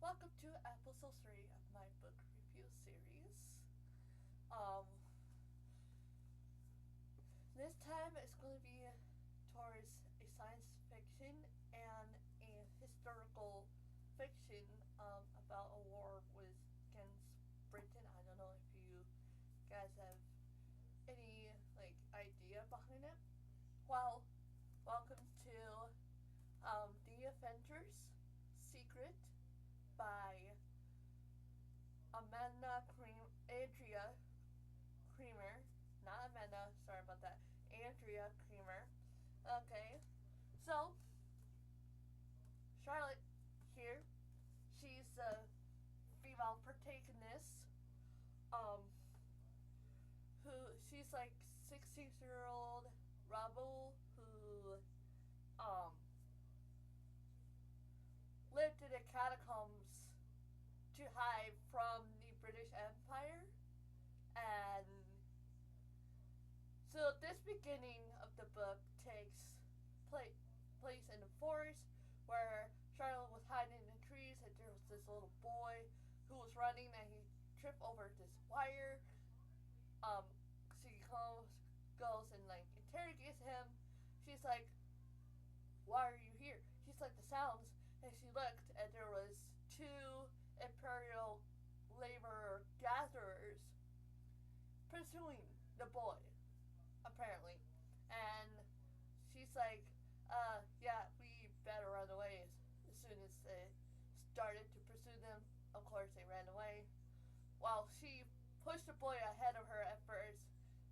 welcome to episode 3 of my book review series. Um, this time it's going to be towards a science fiction and a historical fiction about a war against Britain. I don't know if you guys have any idea behind it. Well, welcome to The Avengers Secret by Andrea Cremer. Not Amanda, sorry about that. Andrea Cremer. Okay, so Charlotte here, she's a female protagonist. Um, she's like 16-year-old rebel who um lived in the catacombs to hide from the British Empire. And so this beginning of the book takes place in the forest where Charlotte was hiding in the trees, and there was this little boy who was running and he tripped over this wire. She goes and interrogates him. She's like, "Why are you here?" She's like, "The sounds." And she looked, and there was two imperial labor gatherers pursuing the boy, apparently. And she's like, yeah, we better run away." As soon as they started to pursue them, of course they ran away. While she pushed the boy ahead of her at first,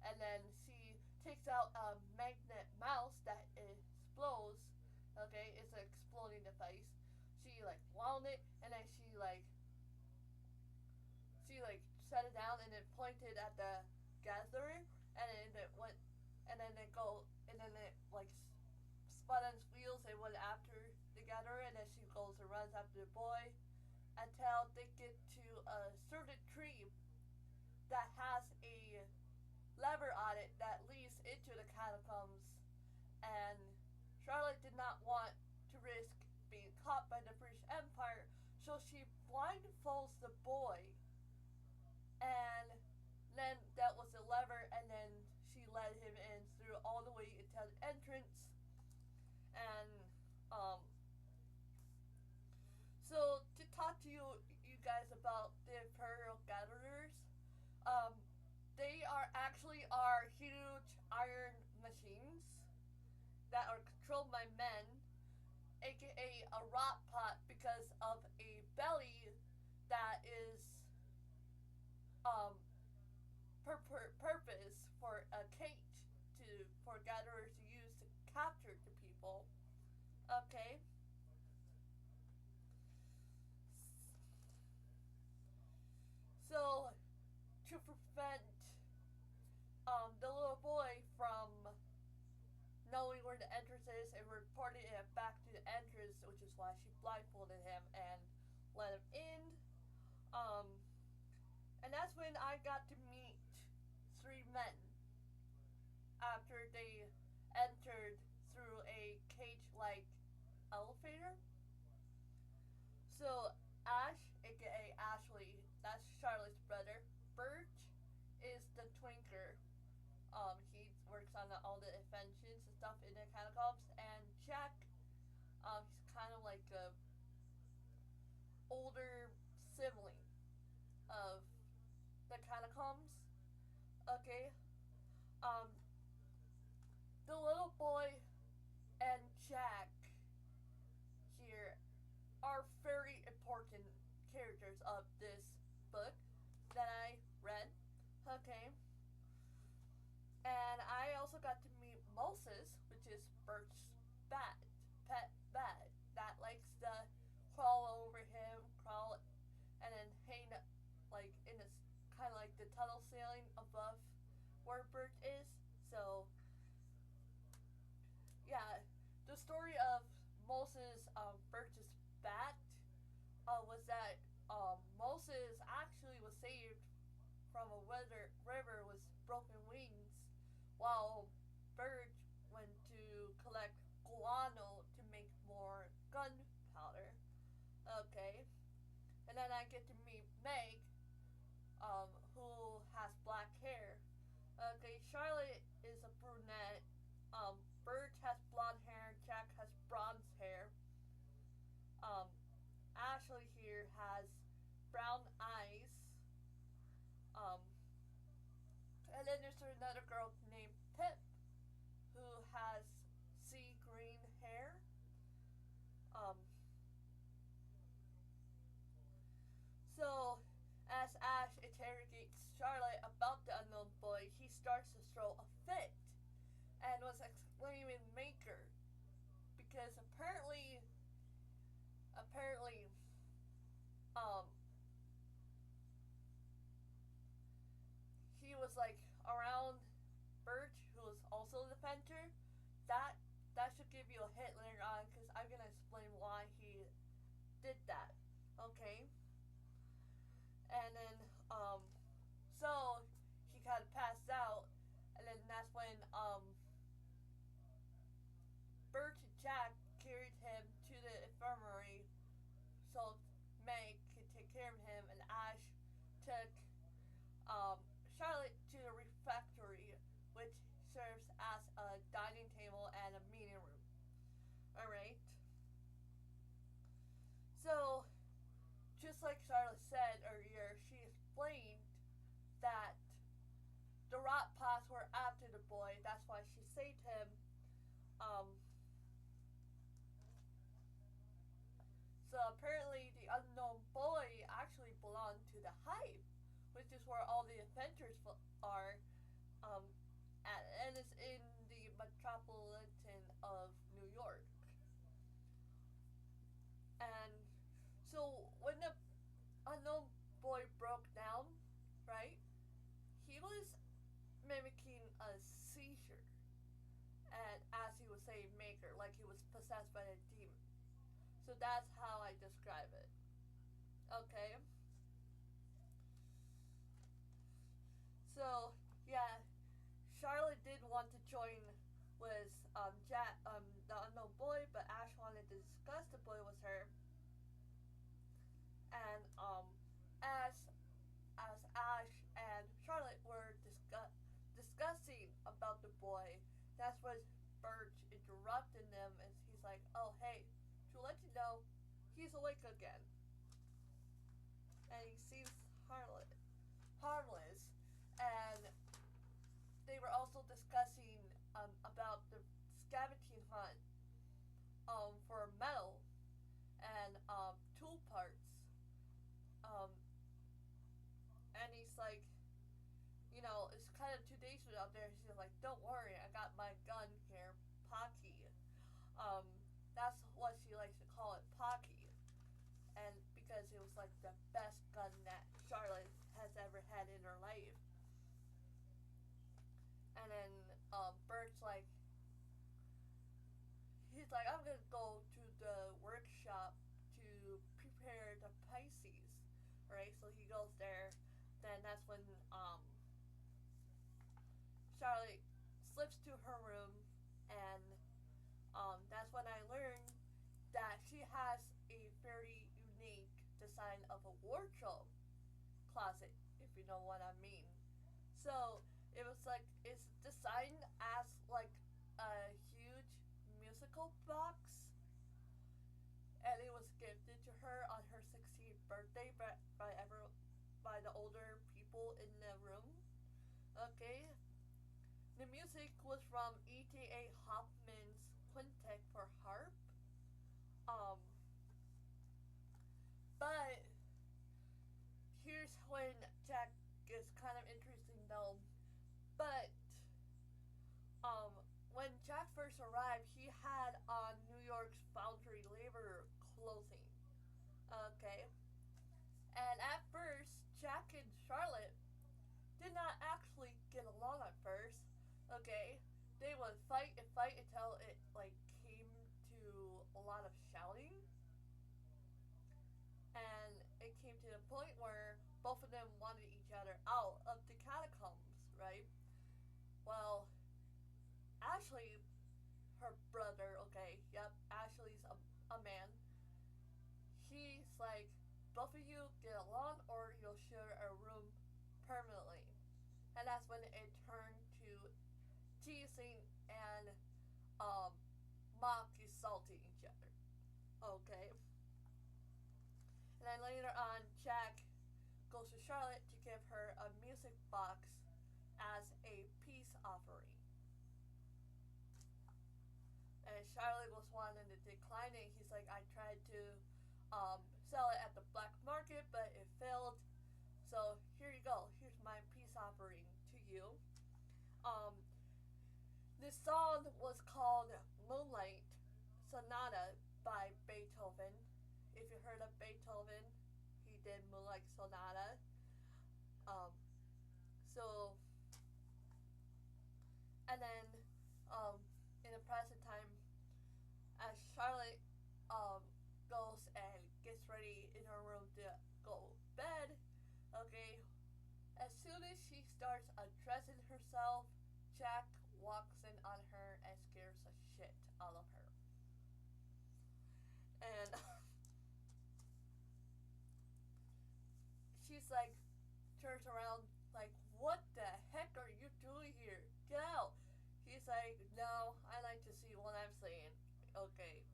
and then she takes out a magnet mouse that explodes. Okay, it's an exploding device. She wound it, and then she set it down, and it pointed at the gatherer, and then it went, and then it spun on its wheels and went after the gatherer, and then she goes and runs after the boy until they get to a certain tree that has a lever on it that leads into the catacombs. And Charlotte did not want to risk being caught by the British Empire, so she blindfolds the boy, and then that was the lever, and then she led him in through all the way into the entrance. And so to talk to you guys about the Imperial Gatherers, they are actually huge iron machines that are controlled by men, aka a rot pot, because of a belly that is purpose for a cage for gatherers to use to capture the people. Okay. So to prevent the little boy from knowing where the entrance is and reporting it back to the entrance, which is why she blindfolded him and let him in. And that's when I got to meet three men after they entered through a cage-like elevator. So Ash, aka Ashley, that's Charlotte's brother. Birch is the twinker. He works on all the inventions and stuff in the catacombs. And Jack, he's kind of like a older sibling of the catacombs. Okay. The little boy and Jack here are very important characters of this book that I read. Okay. And I also got to meet Moses, which is Bert's pet bat, that likes to crawl over him, and then hang in this kind of like the tunnel ceiling above where Bert is. So, yeah, the story of Moses, Bert's bat, was that Moses actually was saved from a river with broken wings, while Bert went to collect guano to make more gunpowder. Okay. I get to meet Meg, who has black hair. Okay, Charlotte is a brunette. Birch has blonde hair. Jack has bronze hair. Um, Ashley here has brown eyes. Um, and then there's another girl named Pip who has sea green hair. Um, so, as Ash interrogates Charlotte about the unknown boy, he starts to throw a fit and was exclaiming Maker because apparently, um, he was like around Birch, who was also the Inventor. That that should give you a hint later on because I'm gonna explain why he did that. Okay, and then so he kind of passed out, and then that's when Birch and Jack carried him to the infirmary so Meg could take care of him, and Ash took um, Charlotte to the refectory, which serves as a dining table and a meeting room. Alright? So, just like Charlotte said earlier, she explained that the rot pots were after the boy. That's why she saved him. So apparently the unknown boy actually belonged to the Hive, which is where all the Inventors are, and it's in the metropolitan of New York. And so when the unknown boy broke down, right, he was mimicking a seizure, and as he was saying Maker, like he was possessed by a demon. So that's how I describe it. Okay. So yeah, Charlotte did want to join with the unknown boy, but Ash wanted to discuss the boy with her. And as Ash and Charlotte were discussing about the boy, that's when Birch interrupted them, and he's like, "Oh hey, to let you know, he's awake again, and he seems harmless." And they were also discussing about the scavenging hunt for metal and tool parts. Um, and he's like, it's kind of too dangerous out there. He's like, "Don't worry, I got my gun here, Pocky." Um, that's what she likes to call it, Pocky. And because it was like the best gun that Charlotte has ever had in her life. And then Bert's like, he's like, "I'm gonna go to the workshop to prepare the Pisces." Right? So he goes there. Then that's when Charlotte slips to her room, and that's when I learned that she has a very unique design of a wardrobe closet, if you know what I mean. So it was like, it's designed as like a huge musical box, and it was gifted to her on her 16th birthday by the older people in the room. Okay, the music was from E.T.A. Hoffman's Quintet for Harp. Um, but here's when Jack gets kind of interesting though. But when Jack first arrived, he had on New York's foundry labor clothing. Okay, and at first, Jack and Charlotte did not actually get along at first. Okay, they would fight and fight until it like came to a lot of shouting, and it came to the point where both of them wanted each other out of the catacombs, right? Well, Ashley, her brother, okay, yep, Ashley's a man. He's like, "Both of you get along or you'll share a room permanently. And that's when it turned to teasing and mock assaulting each other. Okay. And then later on, Jack goes to Charlotte to give her a music box as a peace offering. And Charlotte was wanting to decline it. He's like, I tried to sell it at the black market, but it failed. So here you go. Here's my peace offering to you. This song was called Moonlight Sonata by Beethoven. If you heard of Beethoven, he did Moonlight Sonata. So, and then in the present time, as Charlotte goes and gets ready in her room to go to bed, okay, as soon as she starts undressing herself, Jack walks in on her and scares the shit out of her. And she's like, turns around like, what the heck are you doing here? Get out. He's like, no, I like to see what I'm seeing. Okay.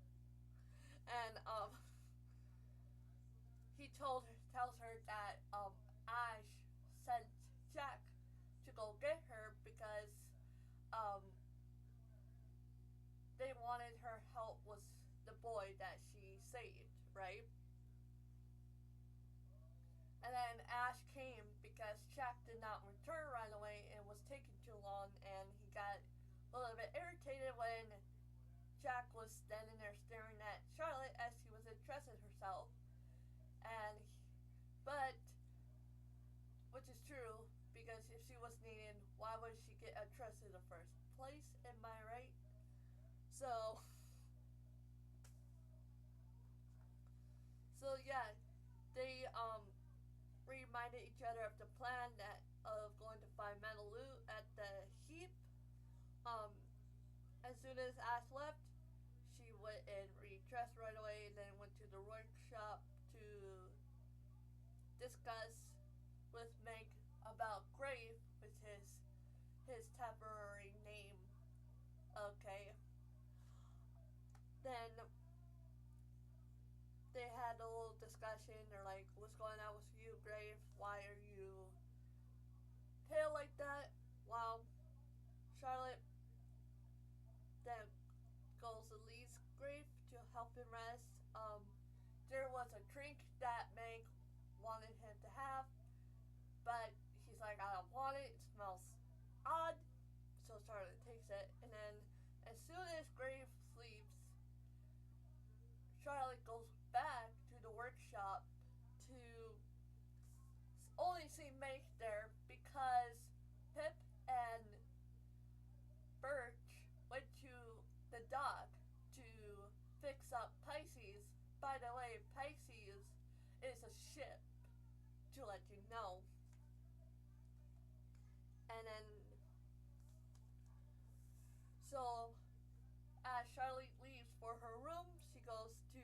And he tells her that Ash sent Jack to go get her because they wanted her help with the boy that she saved, right? And then Ash came because Jack did not return right away and was taking too long, and he got a little bit irritated when Jack was standing there staring at Charlotte as she was undressing herself. But which is true, because if she was needed, why would she get undressed in the first place? Am I right? So yeah, they reminded each other of the plan of going to find metal loot at the heap. As soon as Ash left, she went and redressed right away, and then went to the workshop to discuss with Meg about Grave, which is his temporary name. Okay. Then they had a little discussion. They're like, what's going on with you, Grave? Why are you pale like that? Well, Charlotte then goes and leaves Grave to help him rest. There was a drink that Meg wanted him to have, but he's like, I don't want it. It smells odd. So Charlotte takes it, and then as soon as Grave sleeps, Charlotte goes back to the workshop to only see Meg there because Pip and Birch went to the dock to fix up Pisces. By the way, Pisces is a ship, to let you know. And then, so as Charlotte leaves for her room, she goes to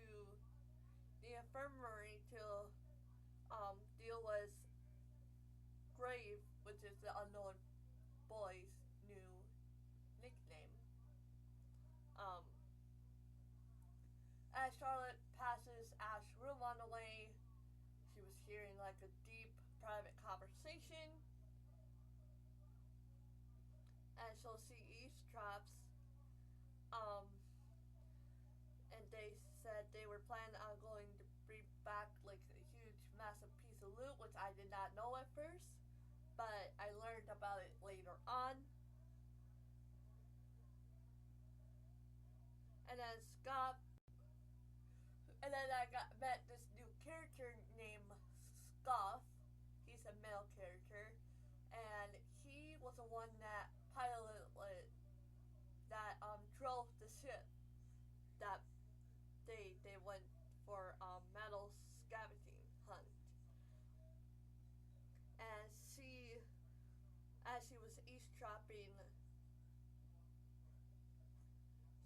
the infirmary to deal with Grave, which is the unknown boy's new nickname. As Charlotte passes Ash's room on the way, she was hearing like a deep private conversation, and so she eavesdrops. And they said they were planning on going to bring back like a huge massive piece of loot, which I did not know at first, but I learned about it later on. And then I met this new character named Scoff. He's a male character, and he was the one that piloted, that drove the ship that they went for metal scavenging hunt. And as she was eavesdropping,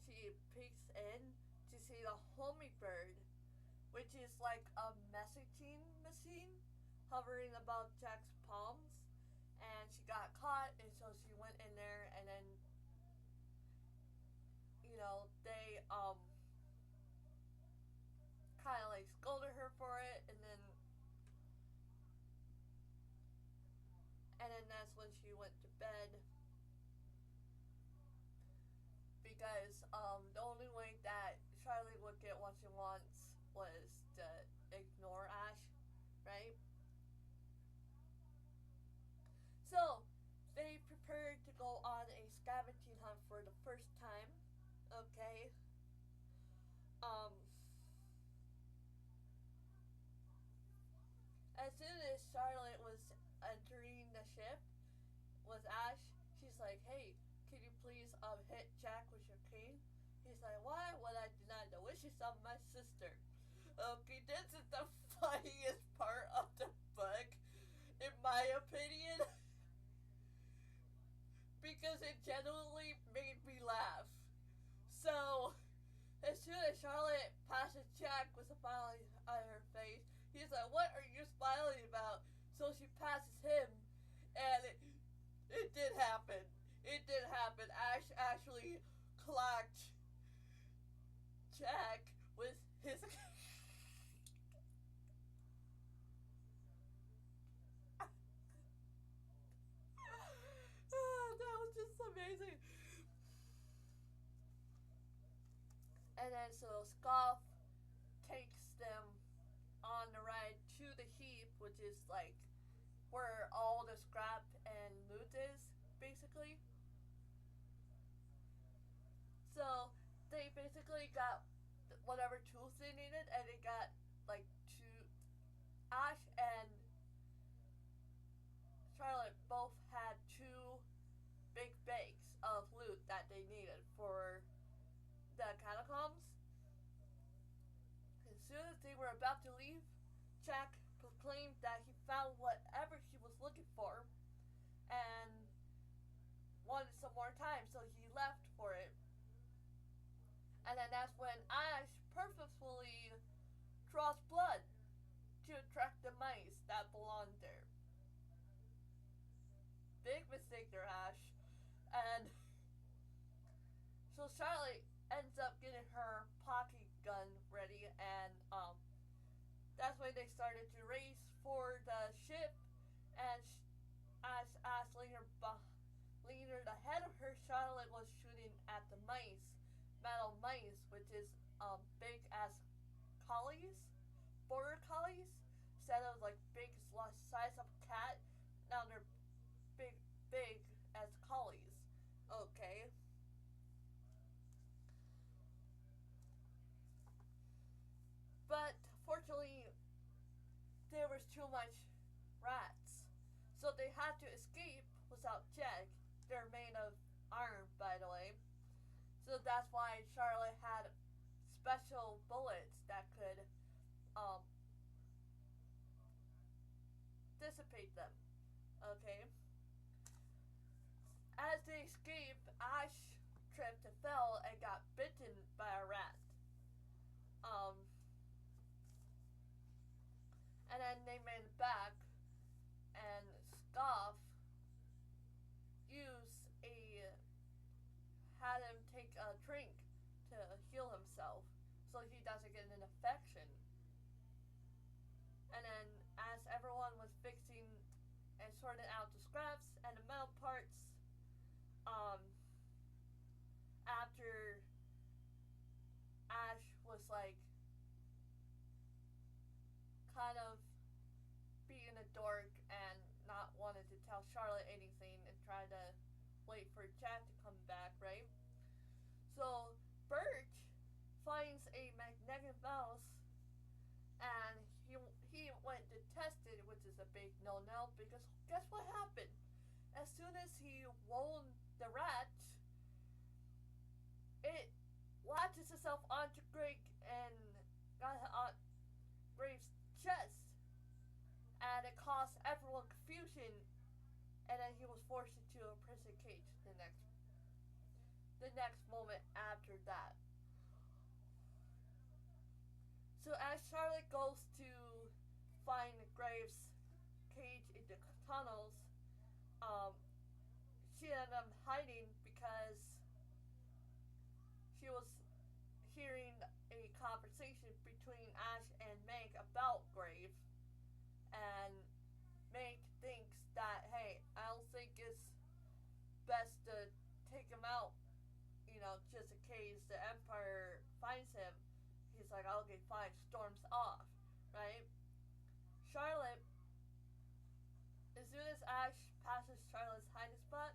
she peeks in to see the hummingbird, which which is like a messaging machine hovering above Jack's palms, and she got caught, and so she went in there, and then they kind of like scolded her for it, and then that's when she went to bed, because the only way that Charlie would get what she wants was to ignore Ash, right? So they prepared to go on a scavenging hunt for the first time. Okay. Um. As soon as Charlotte was entering the ship with Ash, she's like, "Hey, can you please hit Jack with your cane?" He's like, "Why would I deny the wishes of my sister?" Okay, this is the funniest part of the book, in my opinion, because it genuinely made me laugh. So, as soon as Charlotte passes Jack with a smile on her face, he's like, "What are you smiling about?" So she passes him, and it did happen. It did happen. Ash actually clocked Jack with his. That was just amazing. And then so Scoff takes them on the ride to the heap, which is like where all the scrap and loot is, basically. So they basically got whatever tools they needed, and they got like two. Ash and Charlotte both had two big bags of loot that they needed for the catacombs. As soon as they were about to leave, Jack proclaimed that he found whatever he was looking for and wanted some more time, so he left for it. And then that's when Ash purposefully draws blood to attract the mice that belong there. Big mistake there, Ash. And so Charlotte ends up getting her pocket gun ready, and that's when they started to race for the ship, and as leaner ahead of her, Charlotte was shooting at the mice, metal mice, which is big as collies, border collies, instead of like big size of cat. Now they're big as collies. Okay. But fortunately, there was too much rats, so they had to escape without Jack. They're made of iron, by the way. So that's why Charlotte had special bullets that could um, dissipate them. Okay. As they escaped, Ash tripped and fell and got bitten by a rat. Um, and then they made it back, and Scoff used had him take a drink to heal himself so he doesn't get an infection. And then as everyone was fixing and sorting out the scraps and the metal parts, after Ash was like kind of being a dork and not wanting to tell Charlotte anything and trying to wait for Jack to come back, right? So Birch finds a magnetic mouse, and he went to test it, which is a big no-no, because guess what happened? As soon as he wound the rat, it latches itself onto Greg and got on Graves' chest, and it caused everyone confusion, and then he was forced into a prison cage the next moment after that. So as Charlotte goes to find Graves' cage in the tunnels, um, she ended up hiding because she was hearing a conversation between Ash and Meg about Graves, and Meg thinks that, hey, I don't think it's best to take him out, just in case the Empire finds him. He's like, okay, fine, storms off, right? Charlotte, as soon as Ash passes Charlotte's hiding spot,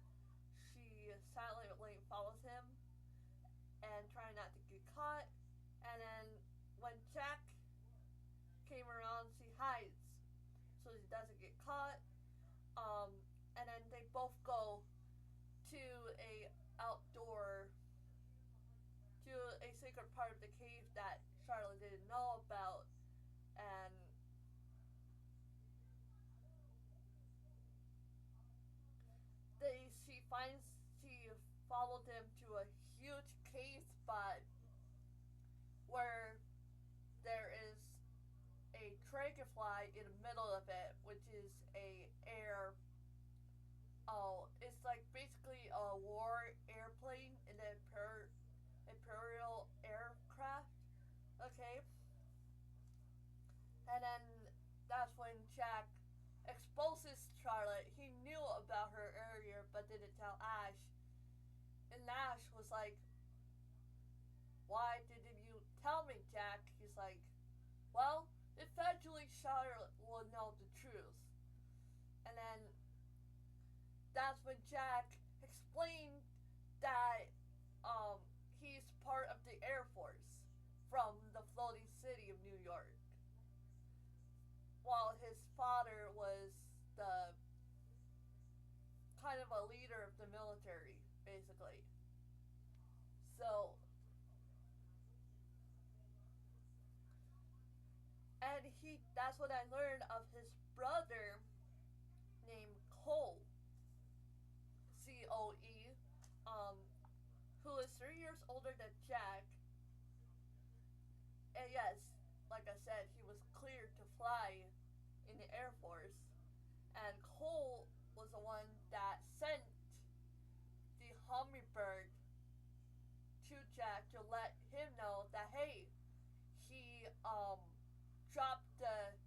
she silently follows him and trying not to get caught. And then when Jack came around, she hides so she doesn't get caught. And then they both go to a outdoor, to a secret part of the cave that Charlotte didn't know about, and she followed him to a huge cave spot where there is a dragonfly in the middle of it, which is it's like basically a war airplane in the Imperial aircraft. Okay, and then that's when Jack exposes Charlotte. He knew about her earlier, but didn't tell Ash. And Ash was like, "Why didn't you tell me, Jack?" He's like, "Well, eventually Charlotte will know the truth." And then that's when Jack explained that he's part of the Air Force from the floating city of New York, while his father was the kind of a leader of the military, basically. So, and that's what I learned of his brother named Cole, Coe, who is 3 years older than Jack. And yes, like I said, he was cleared to fly in the Air Force. And Cole was the one that sent the hummingbird to Jack to let him know that, hey, he dropped the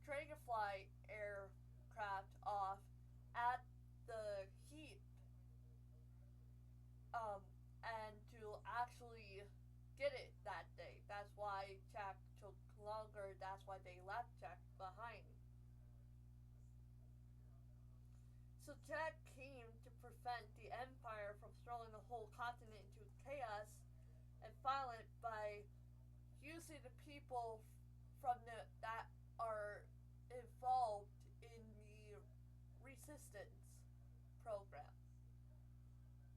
dragonfly aircraft off at the heap, and to actually get it that day. That's why Jack took longer. That's why they left Jack behind. So Jack came to prevent the Empire from throwing the whole continent into chaos and violence by using the people that are involved in the resistance program.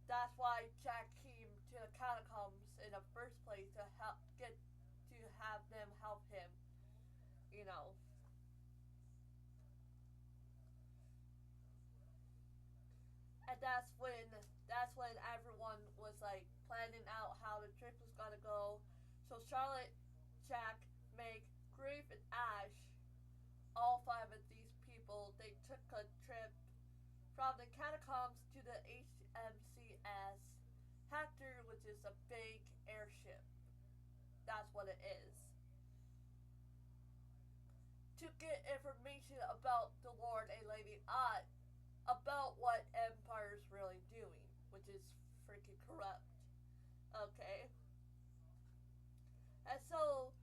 That's why Jack came to the Catacombs in the first place, to have them help him, you know. And that's when everyone was like planning out how the trip was gonna go. So Charlotte, Jack, Meg, Graves, and Ash, all five of these people, they took a trip from the Catacombs to the HMCS Hector, which is a big airship. That's what it is. To get information about the Lord and Lady Odd, about what Empire's really doing, which is freaking corrupt. Okay? And so,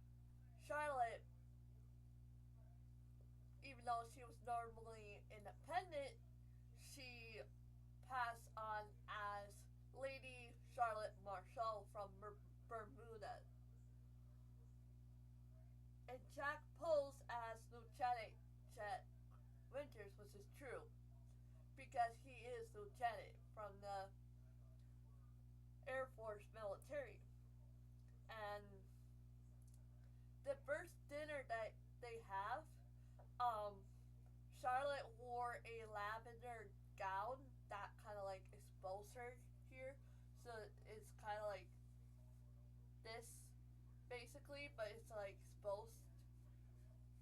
Charlotte, even though she was normally independent, she passed on as Lady Charlotte Marshall from Bermuda. And Jack posed as Lieutenant Chet Winters, which is true, because he is lieutenant from the Air Force military. And the first dinner that they have, Charlotte wore a lavender gown that kind of like exposed her here, so it's kind of like this basically, but it's like exposed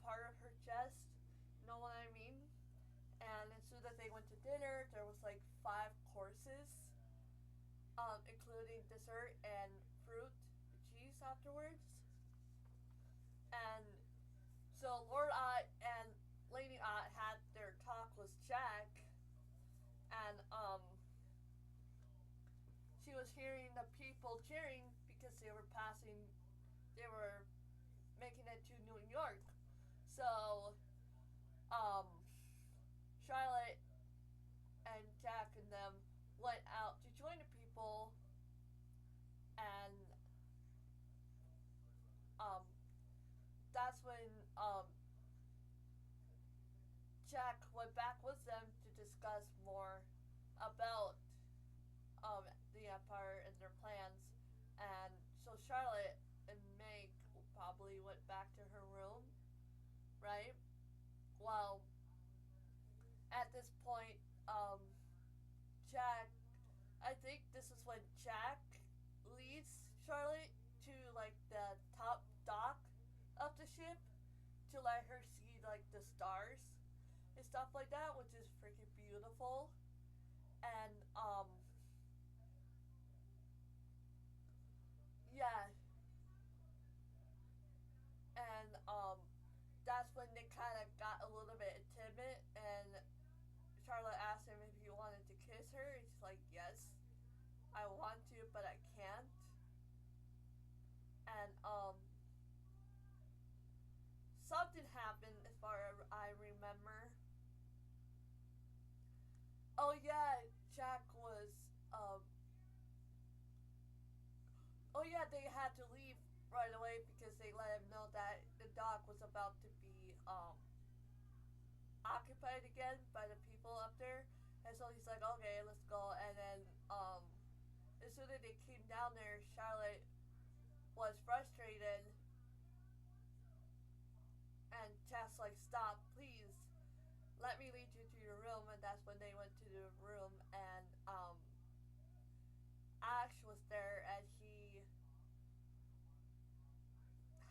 part of her chest. You know what I mean? And as soon as they went to dinner, there was like 5 courses, including dessert and fruit, cheese afterwards. And so Lord Ott and Lady Ott had their talk with Jack, and she was hearing the people cheering because they were making it to New York. So, um, Charlotte and Jack and them went out to join the people, and um, that's when Jack went back with them to discuss more about the Empire and their plans. And so Charlotte and Meg probably went back to her room, right? Well, at this point, Jack, I think this is when Jack leads Charlotte to like the top dock of the ship to let her see like the stars and stuff like that, which is freaking beautiful. And yeah, and that's when they kind of got a little bit intimate, and Charlotte asked him if he wanted to kiss her. He's like, yes, I want to, but I can't. And something happened as far as I remember. Oh yeah, Jack was oh yeah, they had to leave right away because they let him know that the dock was about to be occupied again by the people up there. And so he's like, okay, let's go. And then as soon as they came down there, Charlotte was frustrated, and Jack's like, stop, please, let me lead you to your room. And that's when they went to the room, and Ash was there, and he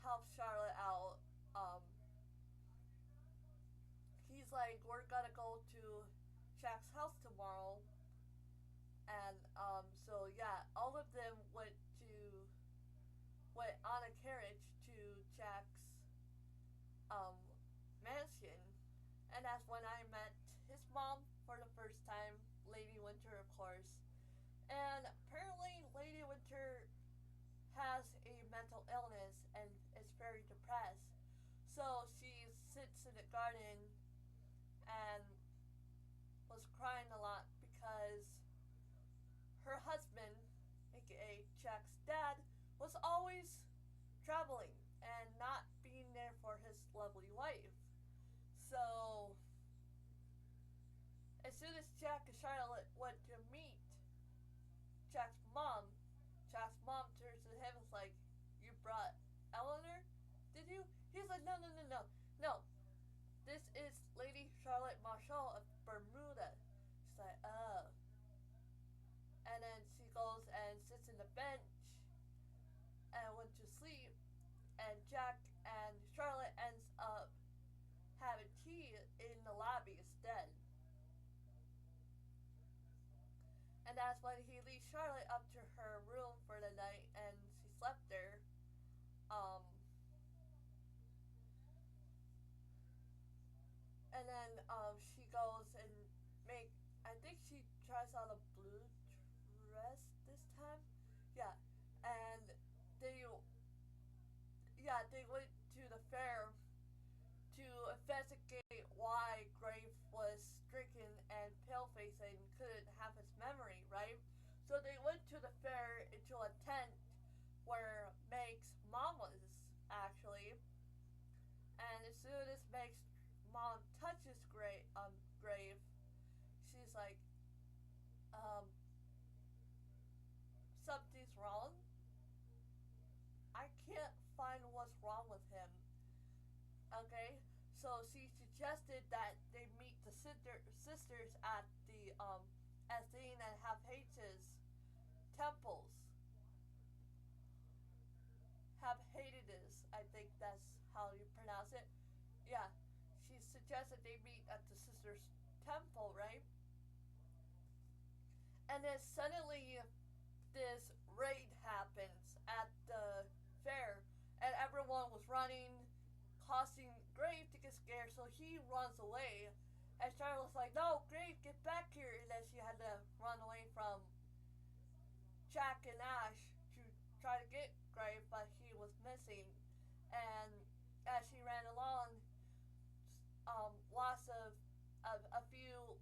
helped Charlotte out. He's like, we're gonna go to Jack's house tomorrow. And so yeah, all of them went on a carriage to Jack's mansion. And that's when I met his mom for the first time, Lady Winter, of course. And apparently Lady Winter has a mental illness and is very depressed. So she sits in the garden and was crying a lot because her husband, aka Jack's dad, was always traveling and not being there for his lovely wife. So as soon as Jack and Charlotte went to meet Jack's mom turns to him and is like, you brought Eleanor? Did you? He's like, no. This is Lady Charlotte Marshall of Bermuda. She's like, oh. And then she goes and sits in the bench and went to sleep. And Jack and Charlotte ends up having tea in the lobby instead. And that's when he leads Charlotte up to her room for the night, and she slept there. And then she goes and I think she tries on a blue dress this time. Yeah, and they went to the fair to investigate why Grafe was stricken and pale-faced and couldn't have his memory, right? So they went to the fair into a tent where Meg's mom was, actually. And as soon as Meg's mom touches Grave, she's like, something's wrong. I can't find what's wrong with him. Okay, so she suggested that they meet the sisters at the Athene and Hephaestus temples. Hephaestus, I think that's how you pronounce it. Yeah, she suggests that they meet at the sister's temple, right? And then suddenly this raid happens at the fair, and everyone was running, causing Grave to get scared, so he runs away. And Charlotte's like, "No, Grave, get back here!" And then she had to run away from Jack and Ash to try to get Grave, but he was missing. And as she ran along, lots of a few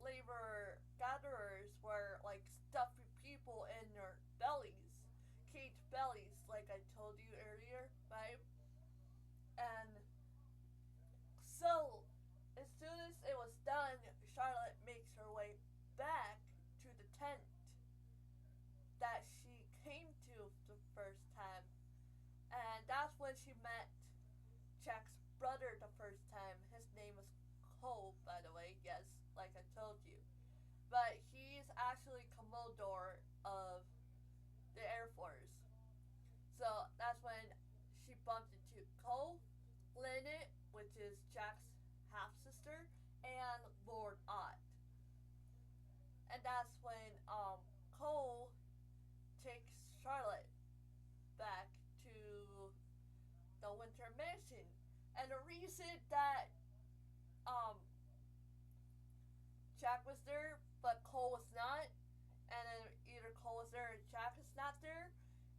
labor gatherers were like stuffed with people in their bellies, caged bellies, like I told you earlier, right? And so, as soon as it was done, Charlotte makes her way back to the tent that she came to the first time. And that's when she met Jack's brother the first time. His name was Cole, by the way, yes, like I told you. But he's actually Commodore of the Air Force. So that's when she bumped into Cole, Lynette, which is Jack's half sister, and Lord Ott. And that's when Cole takes Charlotte back to the Winter Mansion. And the reason that um, Jack was there, but Cole was not, and then either Cole was there or Jack is not there,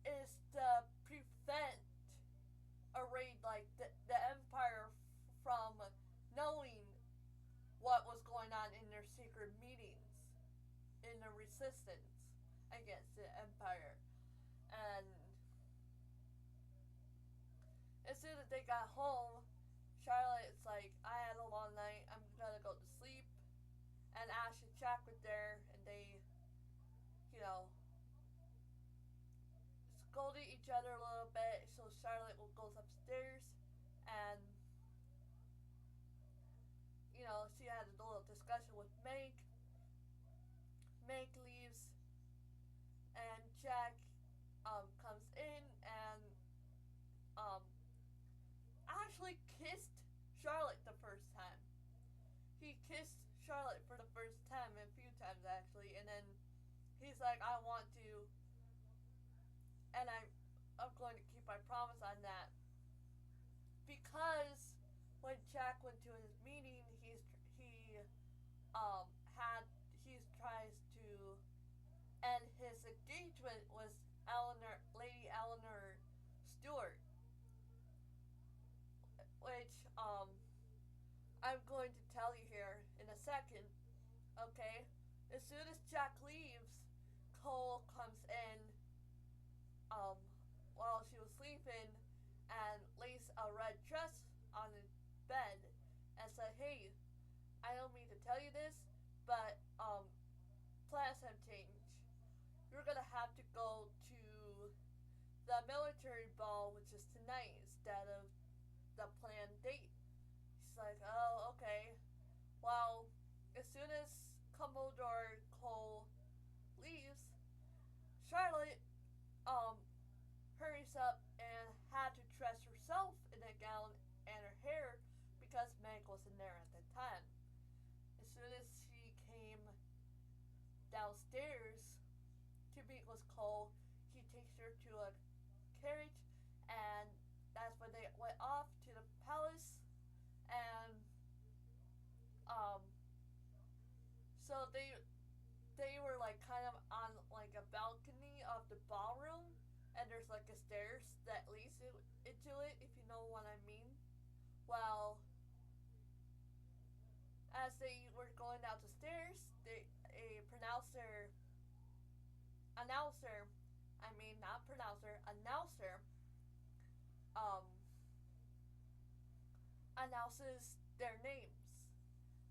is to prevent a raid like the Empire from knowing what was going on in their secret meetings in the resistance against the Empire. And as soon as they got home, Charlotte's like, "I had a long night, I'm gonna go to sleep." And Ash and Jack were there, and they, you know, scolded each other a little bit. So Charlotte goes upstairs, and you know, she had a little discussion with Meg. Meg leaves, and Jack comes in and actually kissed Charlotte the first time. He kissed Charlotte for the first time, and a few times actually, and then he's like, "I want to," and I'm going to keep my promise on that, because when Jack went to his meeting, had he tries to end his engagement with Lady Eleanor Stewart, which I'm going to tell you here in a second. Okay, as soon as Jack leaves, Cole comes in while she was sleeping and lays a red dress on the bed and said, "Hey, I don't mean to tell you this, but plans have changed. You're gonna have to go to the military ball, which is tonight, instead of the planned date." She's like, "Oh, okay." Well, as soon as Commodore Cole leaves, Charlotte hurries up and had to dress herself in a gown and her hair because Meg wasn't there at the time. As soon as she came downstairs to meet with Cole, he takes her to a carriage, and that's when they went off to the palace. And so they were like kind of on like a balcony of the ballroom, and there's like a stairs that leads into it, if you know what I mean. Well, as they were going down the stairs, a announcer announces their names.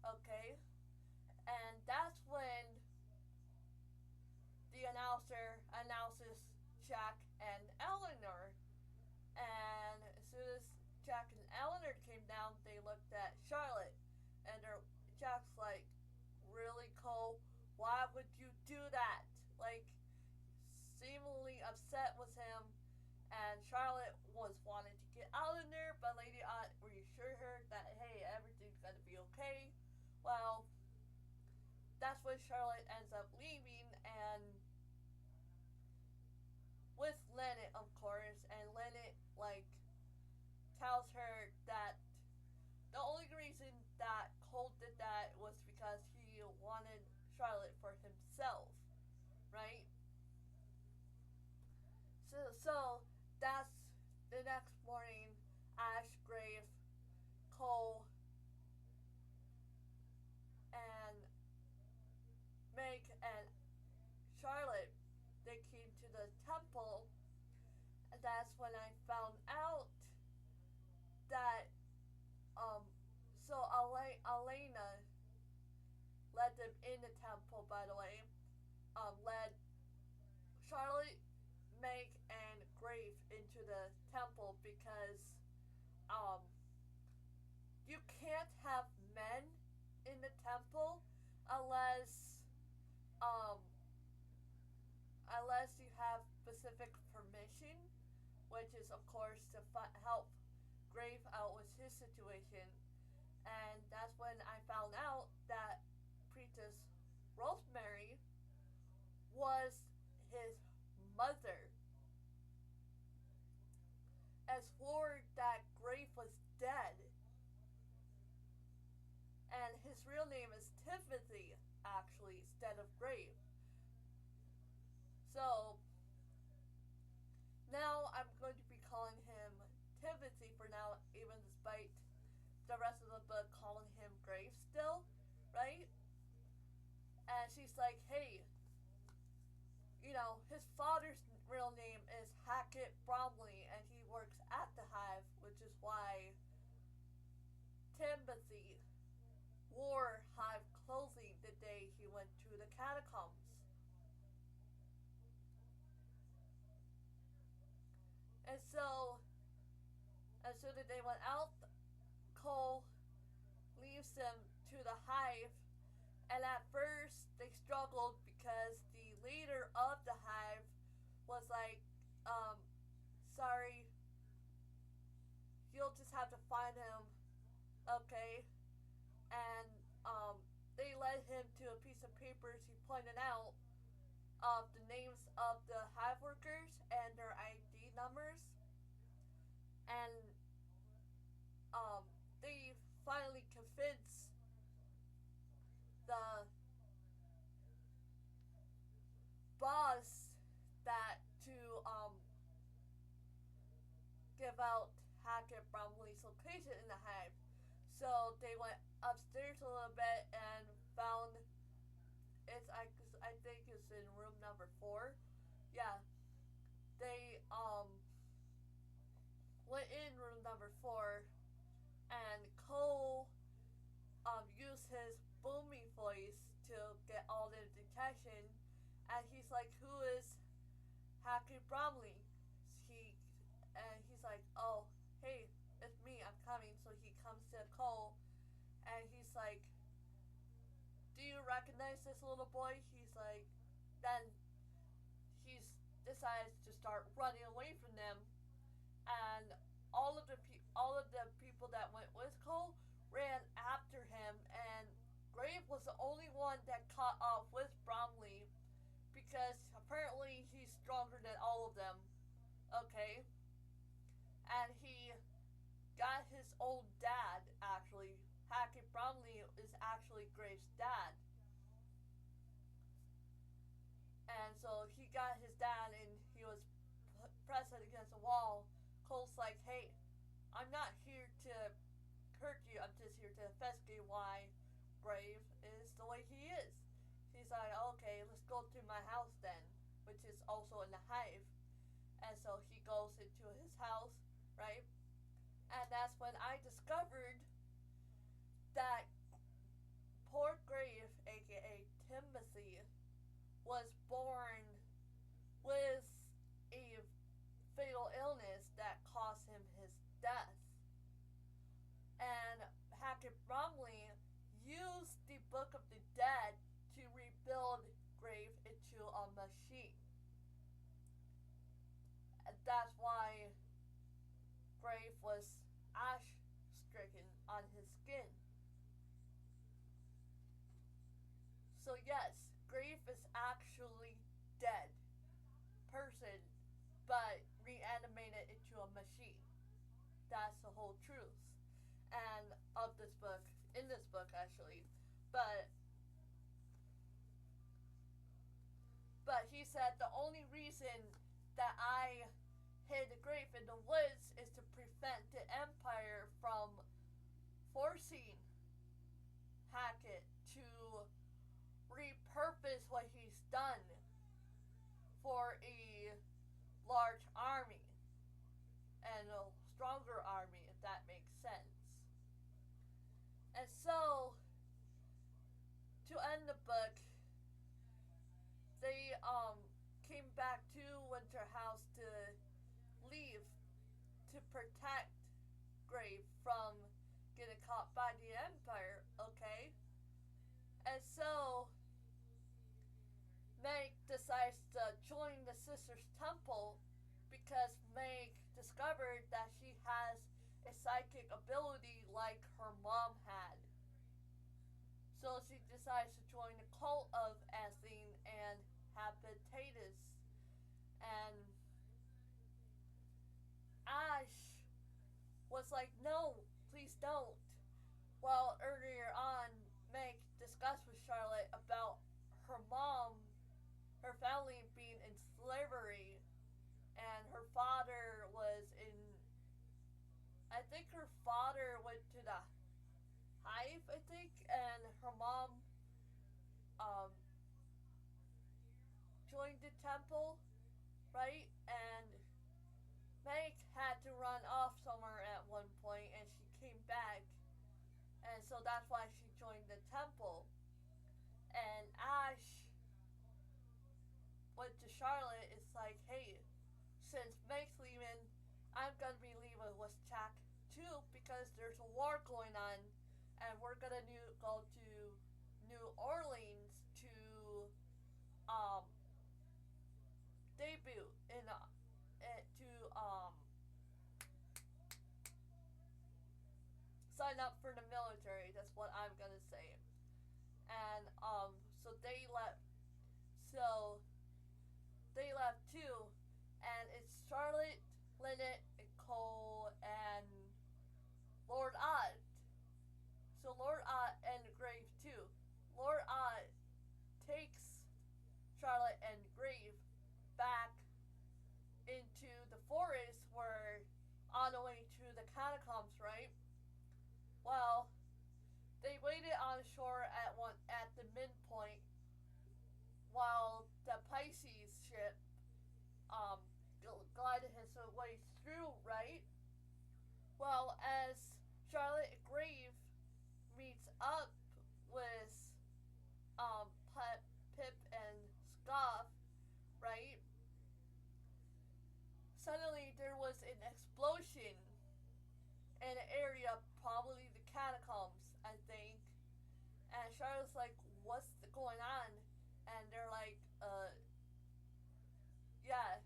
Okay, and that's when the announcer announces Jack and Eleanor. And as soon as Jack and Eleanor came down, they looked at Charlotte, and Jack's like, "Really, Cole? Why would you do that?" Like, seemingly upset with him, and and Charlotte was wanting to get out of there, but Lady Ott reassured her that, hey, everything's gonna be okay. Well, that's when Charlotte ends up leaving, and with Lennet, of course, and Lennet, like, tells her that the only reason that Cole did that was because he wanted Charlotte for himself, right? So that's the next morning. Ash, Grave, Cole, and Meg and Charlotte, they came to the temple, and that's when I found out that so Elena led them in the temple, by the way, led Charlotte, Meg, and Grave into the temple because um you can't have men in the temple unless um unless you have specific permission, which is of course to help Grave out with his situation. And that's when I found out that Princess Rosemary was his mother, and swore that Grave was dead. And his real name is Timothy, actually, instead of Grave. So now I'm going to be calling him Timothy for now, even despite the rest of the book calling him Grave still, right? And she's like, hey, you know, his father's real name is Hackett Bromley, and he works at the Hive, which is why Timothy wore Hive clothing the day he went to the Catacombs. And so, as soon as they went out, Cole leaves them to the Hive, and at first they struggled because the leader of the Hive was like, sorry, you'll just have to find him, okay? And they led him to a piece of paper he pointed out of the names of the Hive workers and their ID numbers, and they finally convinced the boss that to give out Hackett Bromley's location in the Hive. So they went upstairs a little bit and found I think it's in room number 4. Yeah. They went in room number 4, and Cole used his booming voice to get all the detection, and he's like, who is Hackett Bromley? He's like, oh, hey, it's me, I'm coming. So he comes to Cole, and he's like, do you recognize this little boy? He's like, then he decides to start running away from them, and all of the people that went with Cole ran after him, and Grave was the only one that caught up with Bromley because apparently he's stronger than all of them. Okay? And he got his old dad, actually. Hackett Bromley is actually Grave's dad. And so he got his dad, and he was pressed against the wall. Cole's like, hey, I'm not here to hurt you, I'm just here to investigate why Grave is the way he is. He's like, okay, let's go to my house then, which is also in the Hive. And so he goes into his house, right? And that's when I discovered that poor Grave, aka Timothy, was born with a fatal illness that caused him his death. And Hackett Bromley used the Book of the Dead to rebuild Grave into a machine. That's why was ash stricken on his skin. So yes, Grave is actually dead person, but reanimated into a machine. That's the whole truth. And of this book, in this book actually. But he said the only reason that I hid the grave in the woods is to prevent the Empire from forcing Hackett to repurpose what he's done for a large army and a stronger army, if that makes sense. And so, to end the book, they came back to Winter House to leave to protect Grave from getting caught by the Empire, okay? And so Meg decides to join the Sisters' Temple because Meg discovered that she has a psychic ability like her mom had. So she decides to join the cult of Ashen and Habitatus. And Ash was like, no, please don't. Well, earlier on, Meg discussed with Charlotte about her mom, her family being in slavery, and her father was in, I think her father went to the hive, I think, and her mom joined the temple, right? And Meg had to run off somewhere at one point, and she came back, and so that's why she joined the temple. And Ash went to Charlotte. It's like, hey, since Meg's leaving, I'm gonna be leaving with Jack too because there's a war going on, and we're gonna go to New Orleans to debut in sign up for the military. That's what I'm gonna say. And so they left. So they left too, and it's Charlotte, Lynette, and Cole, and Lord Ott. So Lord Ott and Grave too. Lord Ott takes Charlotte and Grave back into the forest where on the way to the Catacombs, right? Well, they waited on shore at the midpoint while the Pisces ship glided his way through, right? Well, as Charlotte and Grave meets up with Pip and Scoff, right? Suddenly there was an explosion in an area, probably the Catacombs, I think. And Charlotte's like, what's going on? And they're like, yeah,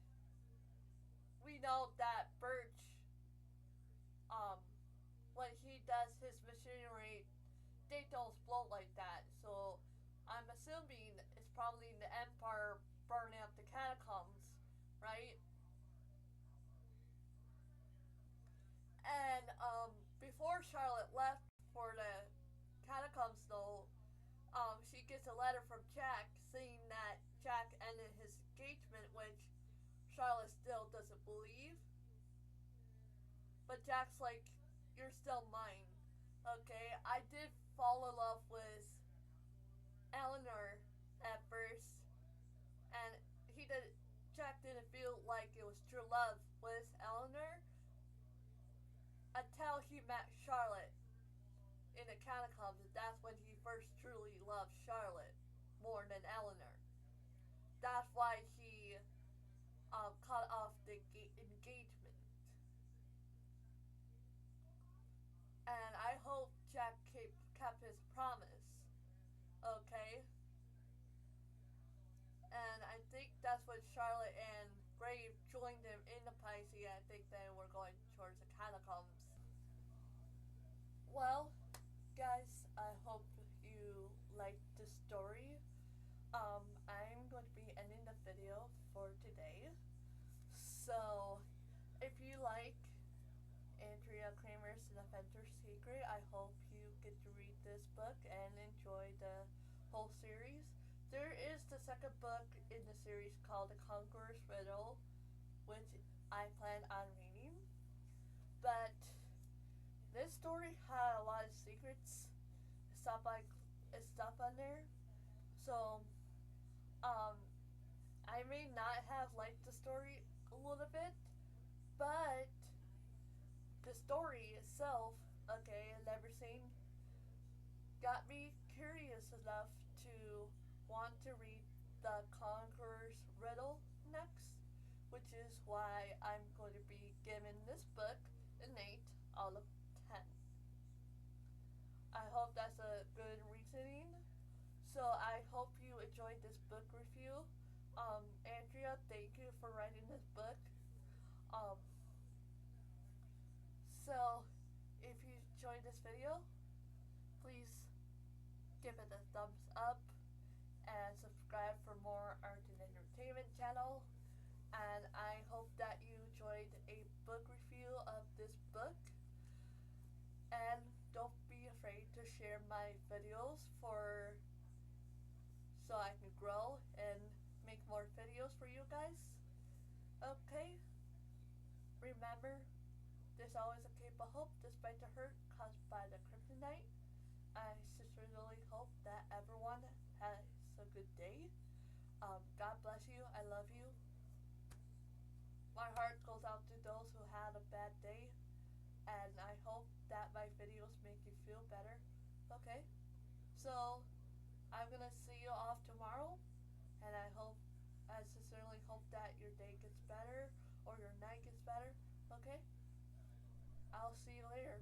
we know that Birch, when he does his machinery, they don't explode like that. So I'm assuming it's probably the Empire burning up the Catacombs, right? And before Charlotte left for the Catacombs, though, she gets a letter from Jack saying that Jack ended his engagement, which Charlotte still doesn't believe. But Jack's like, you're still mine, okay? I did fall in love with Eleanor at first, and Jack didn't feel like it was true love with Eleanor until he met Charlotte in the Catacombs, and that's when he first truly loved Charlotte more than Eleanor. That's why he cut off the engagement. And I hope Jack kept his promise. Okay? And I think that's when Charlotte and Grave joined him in the Pisces. I think they were going to towards the catacombs. Well, guys, I hope you liked the story. I'm going to be ending the video for today. So, if you like Andrea Cremer's Inventor Secret, I hope you get to read this book and enjoy the whole series. There is the second book in the series called The Conqueror's Riddle, which I plan on reading. But this story had a lot of secrets, stuff on there. So, I may not have liked the story a little bit, but the story itself, okay, and everything, got me curious enough to want to read The Conqueror's Riddle next, which is why I'm going to be giving this book an 8 out of 10. I hope that's a good reasoning. So I hope you enjoyed this book review. Andrea, thank you for writing this book. Um, so if you enjoyed this video, please give it a thumbs up and subscribe for more art and entertainment channel. And I hope that you enjoyed a book review of this book. And don't be afraid to share my videos so I can grow and make more videos for you guys. Okay? Remember, there's always a cape of hope despite the hurt caused by the kryptonite. I sincerely hope that everyone has a good day. God bless you. I love you. My heart goes out to those who had a bad day, and I hope that my videos make you feel better. Okay? So, I'm gonna see you off tomorrow, and I sincerely hope that your day gets better, or your night gets better. Okay? I'll see you later.